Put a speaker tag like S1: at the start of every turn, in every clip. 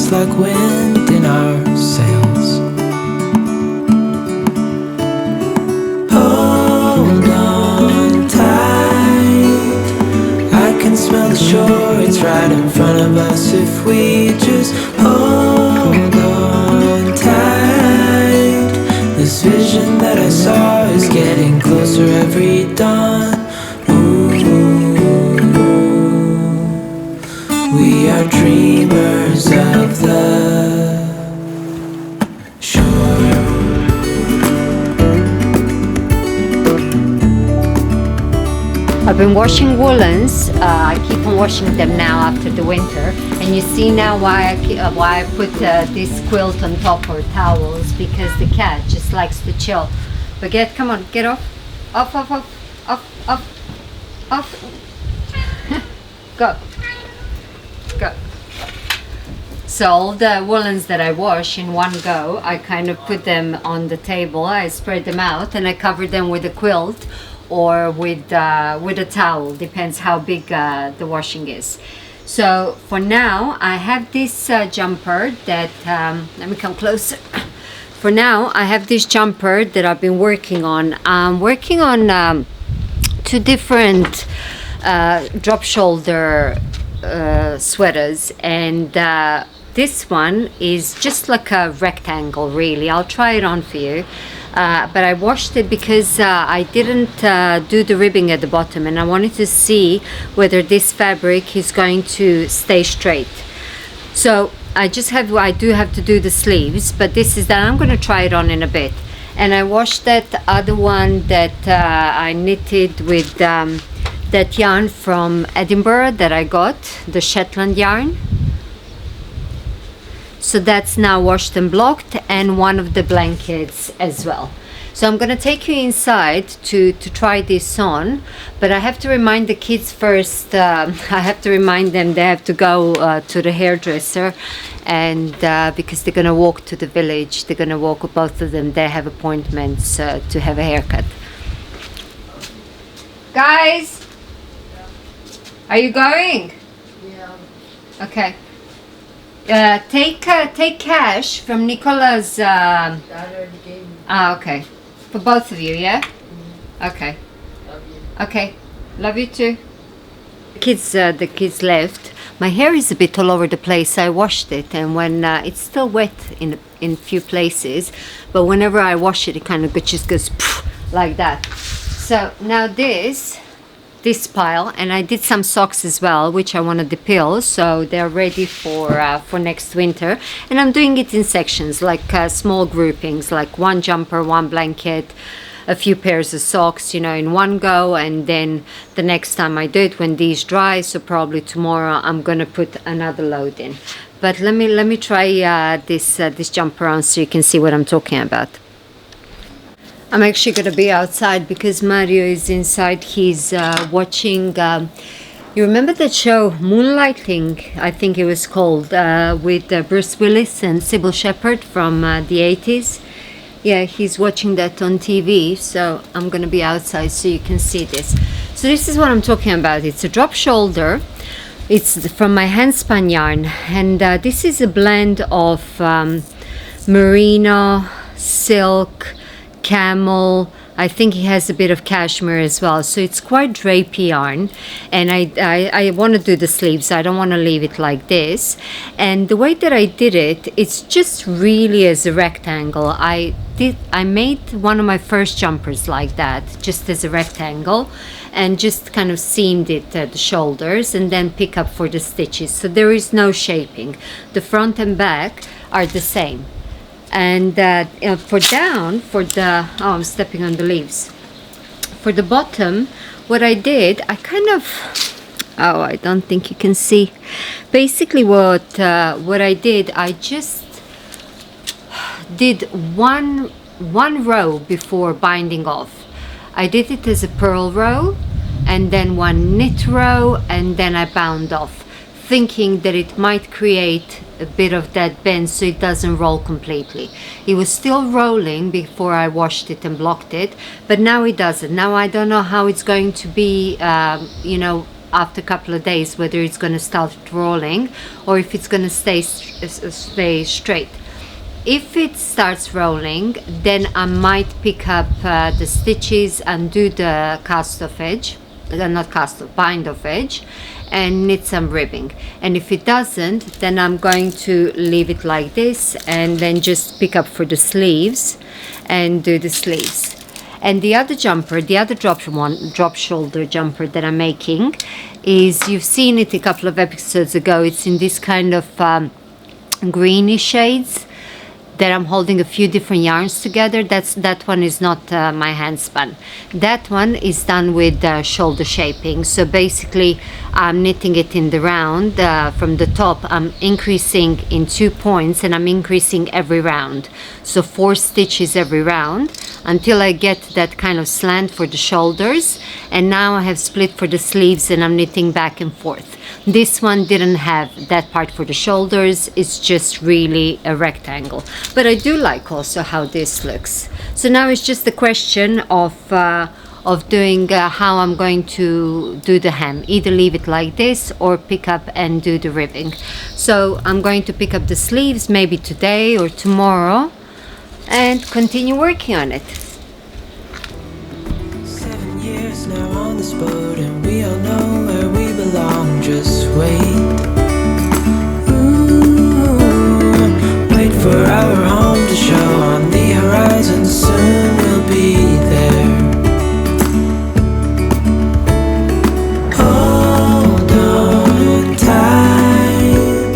S1: just like wind in our sails. Hold on tight, I can smell the shore, it's right in front of us. If we just hold on tight, this vision that I saw is getting closer every dawn. We are dreamers of the shore.
S2: I've been washing woolens. I keep on washing them now after the winter, and you see now why I put this quilt on top, or towels, because the cat just likes to chill. But come on, get off, off, off, off, off, off, off. Go. Go. So all the woolens that I wash in one go, I kind of put them on the table, I spread them out, and I cover them with a quilt or with a towel, depends how big the washing is. So for now I have this jumper that let me come closer. For now I have this jumper that I've been working on. I'm working on two different drop shoulder sweaters, and this one is just like a rectangle, really. I'll try it on for you, but I washed it because I didn't do the ribbing at the bottom, and I wanted to see whether this fabric is going to stay straight. So I do have to do the sleeves, but this is that. I'm going to try it on in a bit. And I washed that other one that I knitted with that yarn from Edinburgh that I got, the Shetland yarn. So that's now washed and blocked, and one of the blankets as well. So I'm gonna take you inside to try this on, but I have to remind the kids first. I have to remind them they have to go to the hairdresser, and because they're gonna walk to the village. They're gonna walk, both of them. They have appointments to have a haircut. Guys, are you going? Yeah. Okay. Take cash from Nicola's.
S3: Dad already gave me.
S2: Okay. For both of you, yeah? Okay.
S3: Love you.
S2: Okay. Love you too. The kids left. My hair is a bit all over the place. I washed it, and when it's still wet in few places, but whenever I wash it, it kind of just goes like that. So now this pile, and I did some socks as well, which I want to depill, so they're ready for next winter. And I'm doing it in sections, like small groupings, like one jumper, one blanket, a few pairs of socks, you know, in one go. And then the next time I do it, when these dry, so probably tomorrow, I'm gonna put another load in. But let me try this jumper on so you can see what I'm talking about. I'm actually going to be outside because Mario is inside. He's watching, you remember that show, Moonlighting, I think it was called, with Bruce Willis and Sybil Shepherd from the 80s. Yeah, he's watching that on TV, so I'm going to be outside so you can see this. So this is what I'm talking about. It's a drop shoulder. It's from my handspun yarn, and this is a blend of merino, silk, camel. I think he has a bit of cashmere as well, so it's quite drapey yarn. And I want to do the sleeves. I don't want to leave it like this. And the way that I did it, it's just really as a rectangle. I made one of my first jumpers like that, just as a rectangle, and just kind of seamed it at the shoulders and then pick up for the stitches. So there is no shaping. The front and back are the same. And for the I'm stepping on the leaves. For the bottom, what I did, I kind of, I don't think you can see. Basically what I did, I just did one row before binding off. I did it as a purl row, and then one knit row, and then I bound off, thinking that it might create a bit of that bend so it doesn't roll completely. It was still rolling before I washed it and blocked it, but now it doesn't. Now I don't know how it's going to be, after a couple of days whether it's going to start rolling or if it's going to stay straight. If it starts rolling, then I might pick up the stitches and do the cast off edge, not cast off, bind off edge, and knit some ribbing. And if it doesn't, then I'm going to leave it like this and then just pick up for the sleeves and do the sleeves. And the other jumper, the other drop shoulder jumper that I'm making is, you've seen it a couple of episodes ago, it's in this kind of greeny shades that I'm holding a few different yarns together. That one is not my hand spun. That one is done with shoulder shaping. So basically I'm knitting it in the round from the top. I'm increasing in 2 points and I'm increasing every round. So 4 stitches every round until I get that kind of slant for the shoulders. And now I have split for the sleeves and I'm knitting back and forth. This one didn't have that part for the shoulders, it's just really a rectangle. But I do like also how this looks. So now it's just a question of doing how I'm going to do the hem. Either leave it like this or pick up and do the ribbing. So I'm going to pick up the sleeves maybe today or tomorrow and continue working on it.
S1: 7 years now on this boat, and we all know where we belong. Just wait. Ooh, wait for our home to show on the horizon. Soon we'll be there. Hold on tight.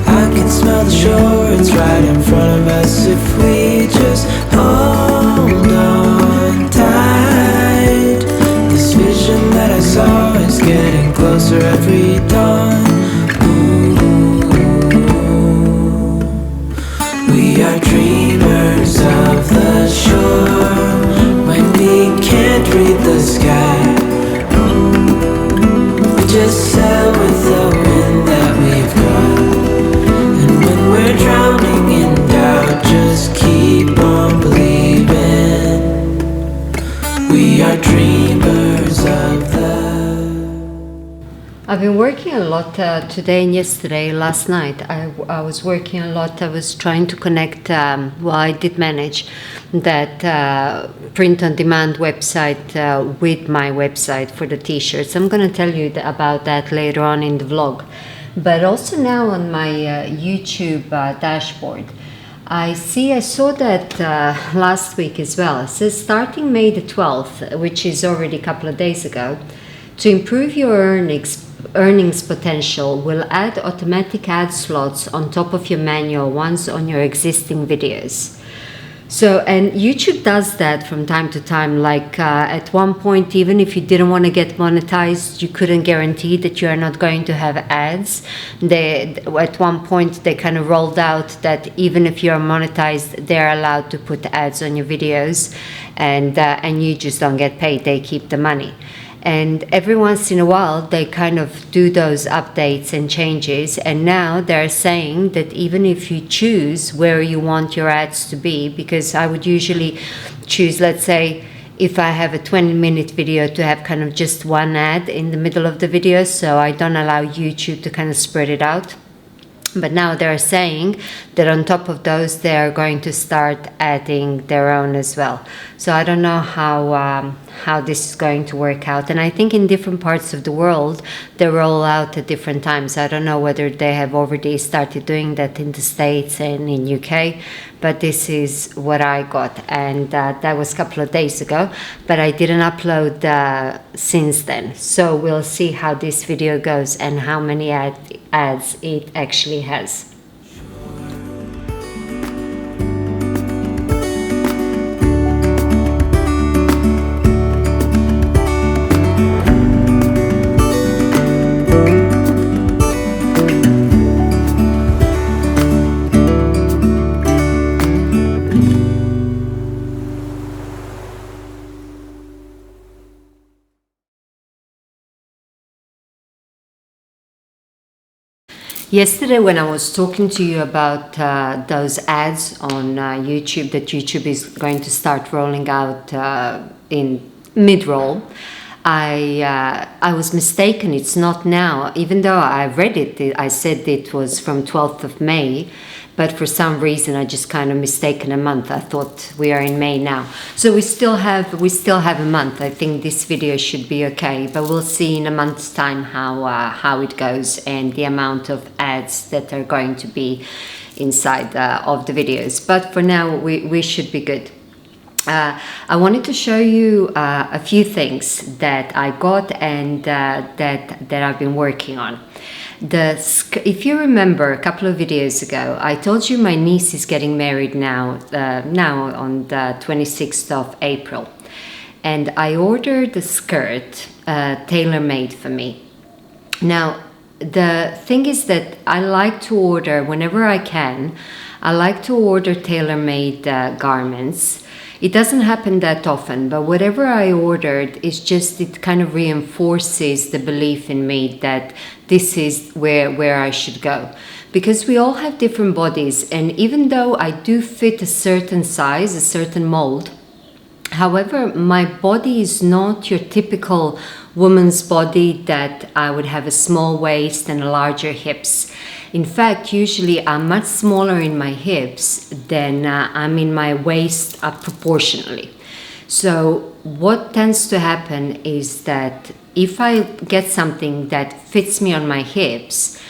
S1: I can smell the shore. It's right in front of us if we just hold on tight. This vision that I saw is getting closer every dawn. Ooh, we are dreamers of the shore when we can't read the sky. We just sail with the wind that we've got, and when we're drowning in doubt, just keep on believing. We are dreamers of the...
S2: I've been working a lot today and yesterday, last night. I was working a lot. I was trying to connect, well, I did manage that print-on-demand website with my website for the t-shirts. I'm going to tell you about that later on in the vlog. But also now on my YouTube dashboard, I saw that last week as well. It says starting May the 12th, which is already a couple of days ago, to improve your earnings potential, will add automatic ad slots on top of your manual ones on your existing videos. So, and YouTube does that from time to time. Like at one point, even if you didn't want to get monetized, you couldn't guarantee that you are not going to have ads. At one point, they kind of rolled out that even if you are monetized, they're allowed to put ads on your videos, and you just don't get paid. They keep the money. And every once in a while, they kind of do those updates and changes. And now they're saying that even if you choose where you want your ads to be, because I would usually choose, let's say, if I have a 20-minute video, to have kind of just one ad in the middle of the video, so I don't allow YouTube to kind of spread it out. But now they're saying that on top of those, they're going to start adding their own as well. So I don't know how this is going to work out. And I think in different parts of the world, they roll out at different times. I don't know whether they have already started doing that in the States and in UK, but this is what I got. And that was a couple of days ago, but I didn't upload since then. So we'll see how this video goes and how many ads it actually has. Yesterday, when I was talking to you about those ads on YouTube that YouTube is going to start rolling out in mid-roll, I was mistaken. It's not now, even though I read it. I said it was from 12th of May, but for some reason I just kind of mistaken a month. I thought we are in May now, so we still have a month. I think this video should be okay, but we'll see in a month's time how it goes and the amount of ads that are going to be inside of the videos. But for now, we should be good. I wanted to show you a few things that I got and that I've been working on. If you remember a couple of videos ago, I told you my niece is getting married now on the 26th of April, and I ordered the skirt tailor-made for me. Now, the thing is that I like to order whenever I can. I like to order tailor-made garments. It doesn't happen that often, but whatever I ordered is just, it kind of reinforces the belief in me that this is where I should go. Because we all have different bodies, and even though I do fit a certain size, a certain mold, however, my body is not your typical woman's body that I would have a small waist and larger hips. In fact, usually I'm much smaller in my hips than I'm in my waist proportionally. So what tends to happen is that if I get something that fits me on my hips,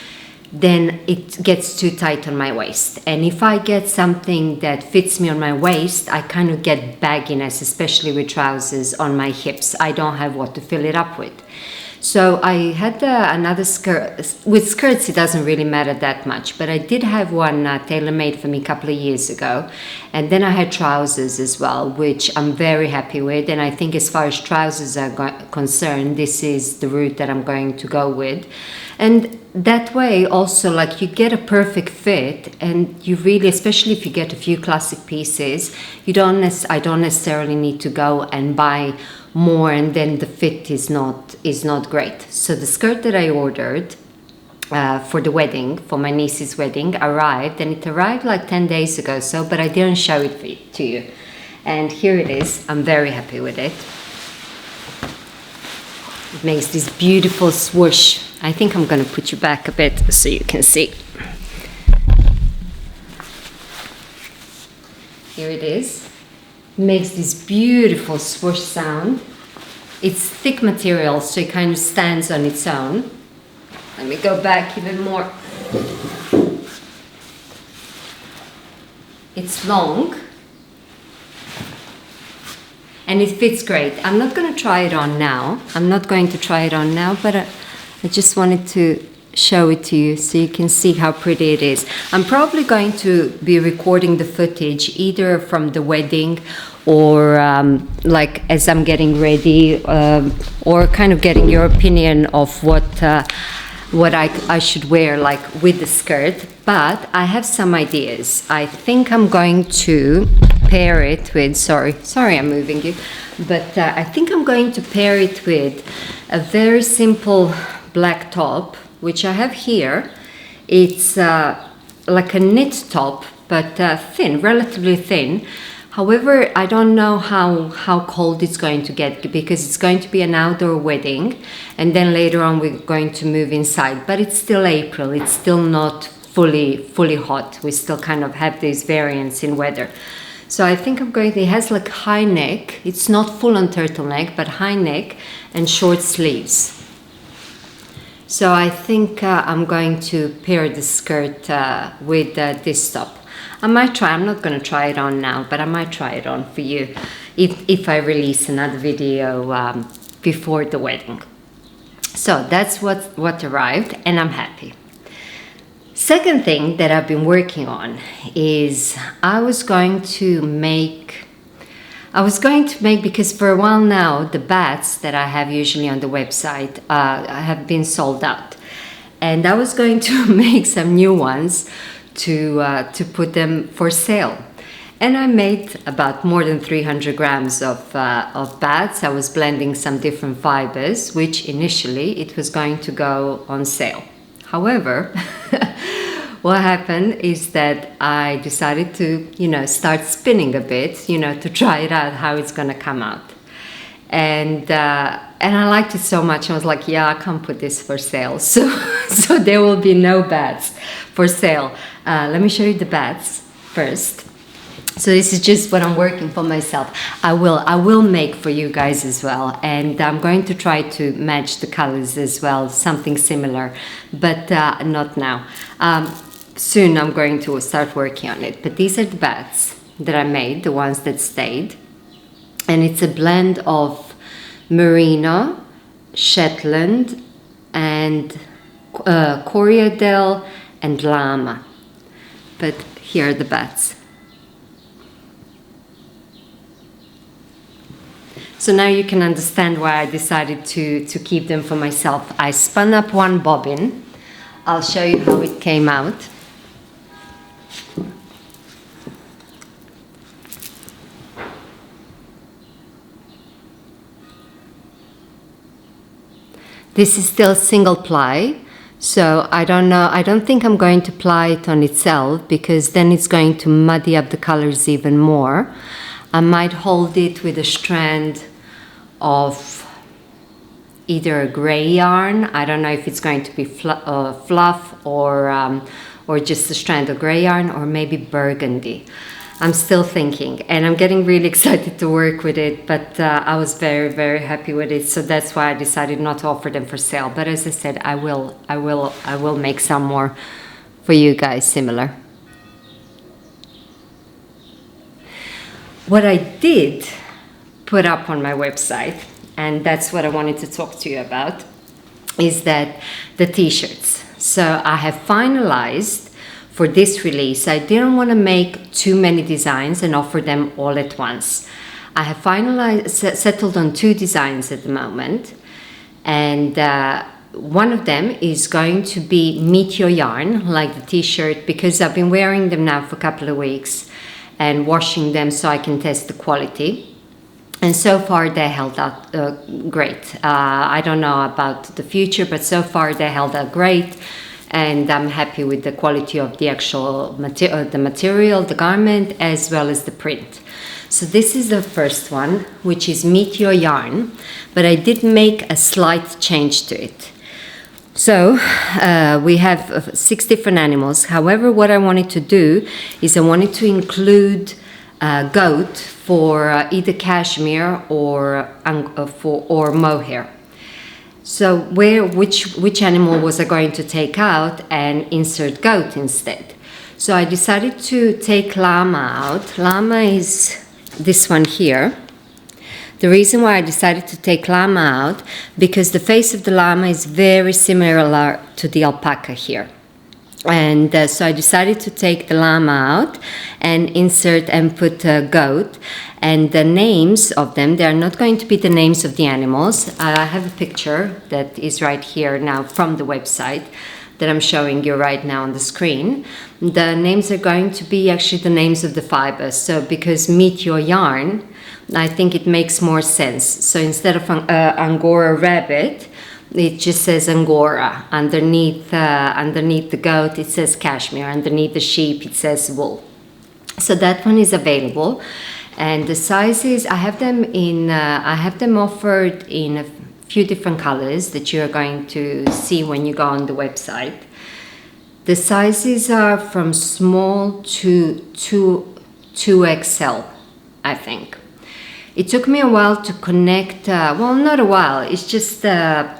S2: then it gets too tight on my waist. And if I get something that fits me on my waist, I kind of get bagginess, especially with trousers on my hips. I don't have what to fill it up with. So I had another skirt. With skirts, it doesn't really matter that much, but I did have one tailor-made for me a couple of years ago. And then I had trousers as well, which I'm very happy with. And I think as far as trousers are concerned, this is the route that I'm going to go with. And that way also, like, you get a perfect fit, and you really, especially if you get a few classic pieces, I don't necessarily need to go and buy more and then the fit is not great. So the skirt that I ordered for the wedding, for my niece's wedding, arrived, and it arrived like 10 days ago, but I didn't show it to you. And here it is. I'm very happy with it. It makes this beautiful swoosh. I think I'm going to put you back a bit so you can see. Here it is. Makes this beautiful swoosh sound. It's thick material, so it kind of stands on its own. Let me go back even more. It's long and it fits great. I'm not going to try it on now. But I just wanted to show it to you so you can see how pretty it is. I'm probably going to be recording the footage either from the wedding or like as I'm getting ready, or kind of getting your opinion of what I should wear, like with the skirt. But I have some ideas. I think I'm going to pair it with, sorry I'm moving you, but I think I'm going to pair it with a very simple black top, which I have here. It's like a knit top, but thin, relatively thin. However, I don't know how cold it's going to get, because it's going to be an outdoor wedding, and then later on we're going to move inside. But it's still April. It's still not fully hot. We still kind of have these variants in weather. So I think it has like high neck. It's not full on turtleneck, but high neck and short sleeves. So I think I'm going to pair the skirt with this top. I might try, I'm not going to try it on now, but I might try it on for you if I release another video before the wedding. So that's what arrived, and I'm happy. Second thing that I've been working on is I was going to make, because for a while now, the bats that I have usually on the website have been sold out. And I was going to make some new ones to put them for sale. And I made about more than 300 grams of bats. I was blending some different fibers, which initially it was going to go on sale. However, what happened is that I decided to, start spinning a bit, to try it out, how it's going to come out. And I liked it so much. I was like, yeah, I can't put this for sale. So there will be no bats for sale. Let me show you the bats first. So this is just what I'm working for myself. I will make for you guys as well, and I'm going to try to match the colors as well, something similar, but not now. Soon I'm going to start working on it. But these are the bats that I made, the ones that stayed, and it's a blend of Merino, Shetland, and Corriedale and Llama. But here are the bats. So now you can understand why I decided to keep them for myself. I spun up one bobbin. I'll show you how it came out. This is still single ply, so I don't think I'm going to ply it on itself, because then it's going to muddy up the colors even more. I might hold it with a strand of either a gray yarn. I don't know if it's going to be fluff or just a strand of gray yarn, or maybe burgundy. I'm still thinking, and I'm getting really excited to work with it, but I was very, very happy with it, so that's why I decided not to offer them for sale. But as I said, I will make some more for you guys similar. What I did put up on my website, and that's what I wanted to talk to you about, is that the t-shirts. So I have finalized for this release. I didn't want to make too many designs and offer them all at once. I have settled on 2 designs at the moment, and one of them is going to be Meet Your Yarn, like the t-shirt, because I've been wearing them now for a couple of weeks and washing them so I can test the quality. And so far they held out great. I don't know about the future, but so far they held out great. And I'm happy with the quality of the actual material, the garment, as well as the print. So this is the first one, which is Meet Your Yarn, but I did make a slight change to it. So we have 6 different animals. However, what I wanted to do is I wanted to include goat for either cashmere or mohair. So which animal was I going to take out and insert goat instead? So I decided to take llama out. Llama is this one here. The reason why I decided to take llama out, because the face of the llama is very similar to the alpaca here. And so I decided to take the llama out and insert and put a goat. And the names of them, they are not going to be the names of the animals. I have a picture that is right here now from the website that I'm showing you right now on the screen. The names are going to be actually the names of the fibers. So because Meet Your Yarn, I think it makes more sense. So instead of Angora rabbit, it just says Angora. Underneath the goat, it says cashmere. Underneath the sheep, it says wool. So that one is available. And the sizes, I have them offered in a few different colors that you're going to see when you go on the website. The sizes are from small to 2XL, I think. It took me a while to connect, well, not a while, it's just, I'm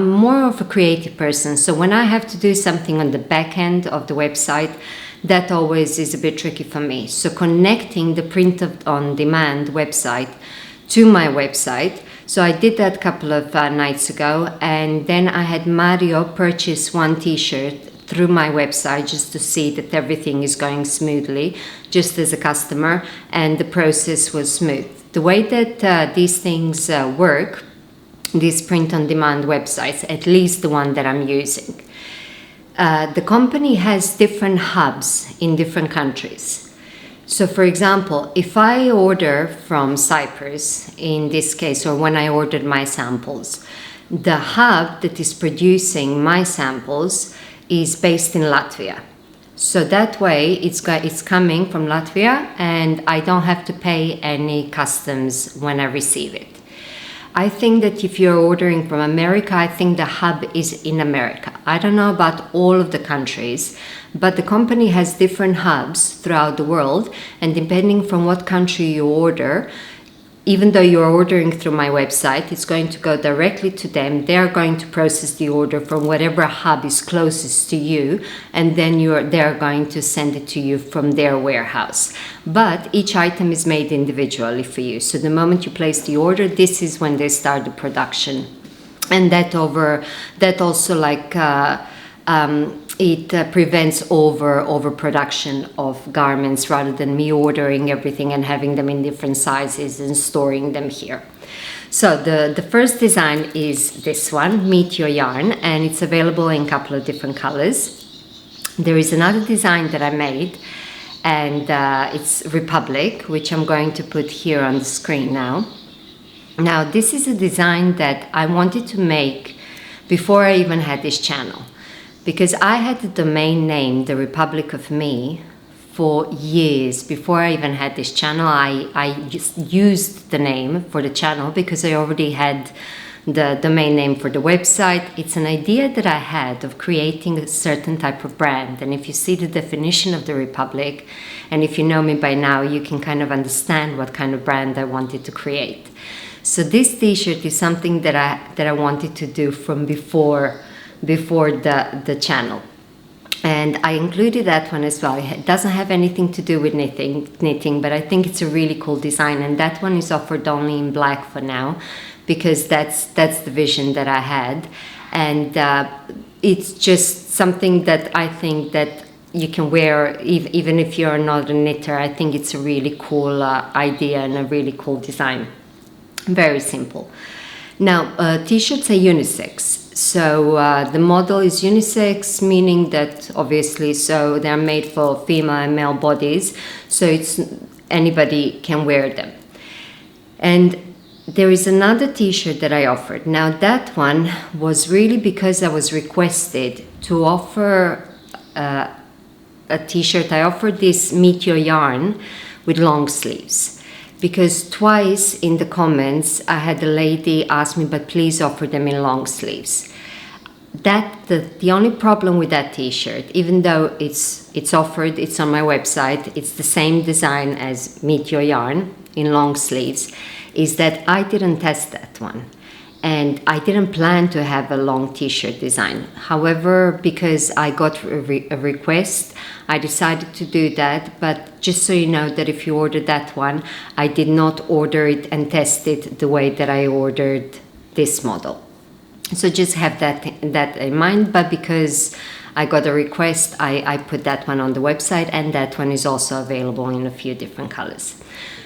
S2: more of a creative person, so when I have to do something on the back end of the website, that always is a bit tricky for me. So connecting the print-on-demand website to my website, so I did that a couple of nights ago, and then I had Mario purchase one t-shirt through my website just to see that everything is going smoothly, just as a customer, and the process was smooth. The way that these things work, these print-on-demand websites, at least the one that I'm using, the company has different hubs in different countries. So for example, if I order from Cyprus, in this case, or when I ordered my samples, the hub that is producing my samples is based in Latvia. So that way it's coming from Latvia and I don't have to pay any customs when I receive it. I think that if you're ordering from America, I think the hub is in America. I don't know about all of the countries, but the company has different hubs throughout the world, and depending from what country you order, even though you're ordering through my website, it's going to go directly to them. They're going to process the order from whatever hub is closest to you, and then they're going to send it to you from their warehouse. But each item is made individually for you. So the moment you place the order, this is when they start the production. And that also like it prevents overproduction of garments rather than me ordering everything and having them in different sizes and storing them here. So the first design is this one, Meteor Yarn, and it's available in a couple of different colors. There is another design that I made, and it's Republic, which I'm going to put here on the screen now. Now, this is a design that I wanted to make before I even had this channel, because I had the domain name, The Republic of Me, for years. Before I even had this channel, I just used the name for the channel because I already had the domain name for the website. It's an idea that I had of creating a certain type of brand. And if you see the definition of The Republic, and if you know me by now, you can kind of understand what kind of brand I wanted to create. So this t-shirt is something that I wanted to do from before the channel, and I included that one as well. It doesn't have anything to do with knitting, but I think it's a really cool design, and that one is offered only in black for now because that's the vision that I had, and it's just something that I think that you can wear even if you're not a knitter. I think it's a really cool idea and a really cool design. Very simple. Now, t-shirts are unisex. So the model is unisex, meaning that obviously, so they're made for female and male bodies, so anybody can wear them. And there is another t-shirt that I offered. Now that one was really because I was requested to offer a t-shirt. I offered this Meteor Yarn with long sleeves, because twice in the comments I had a lady ask me, but please offer them in long sleeves. The only problem with that t-shirt, even though it's offered, it's on my website, it's the same design as Meteor Yarn in long sleeves, is that I didn't test that one. And I didn't plan to have a long t-shirt design. However, because I got a request, I decided to do that. But just so you know that if you order that one, I did not order it and test it the way that I ordered this model. So just have that in mind. But because I got a request, I put that one on the website, and that one is also available in a few different colors.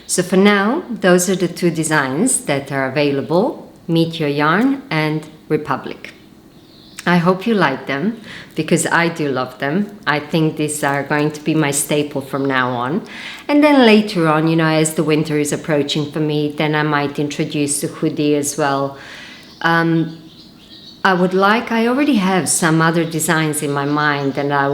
S2: So for now, those are the two designs that are available: Meteor Yarn and Republic. I hope you like them, because I do love them. I think these are going to be my staple from now on. And then later on, you know, as the winter is approaching for me, then I might introduce the hoodie as well. I already have some other designs in my mind, and I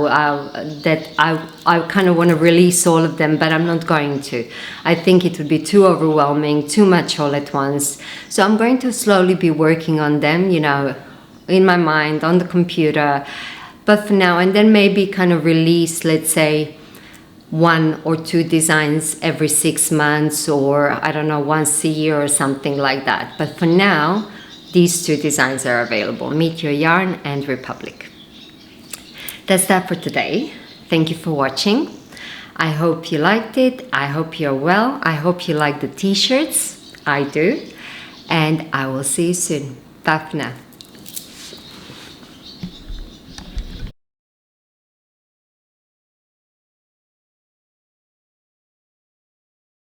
S2: kind of want to release all of them, but I'm not going to. I think it would be too overwhelming, too much all at once. So I'm going to slowly be working on them, you know, in my mind, on the computer. But for now, and then maybe kind of release, let's say, 1 or 2 designs every 6 months, or I don't know, once a year or something like that. But for now, these 2 designs are available: Meteor Yarn and Republic. That's that for today. Thank you for watching. I hope you liked it. I hope you're well. I hope you like the t-shirts. I do. And I will see you soon. Bye for now.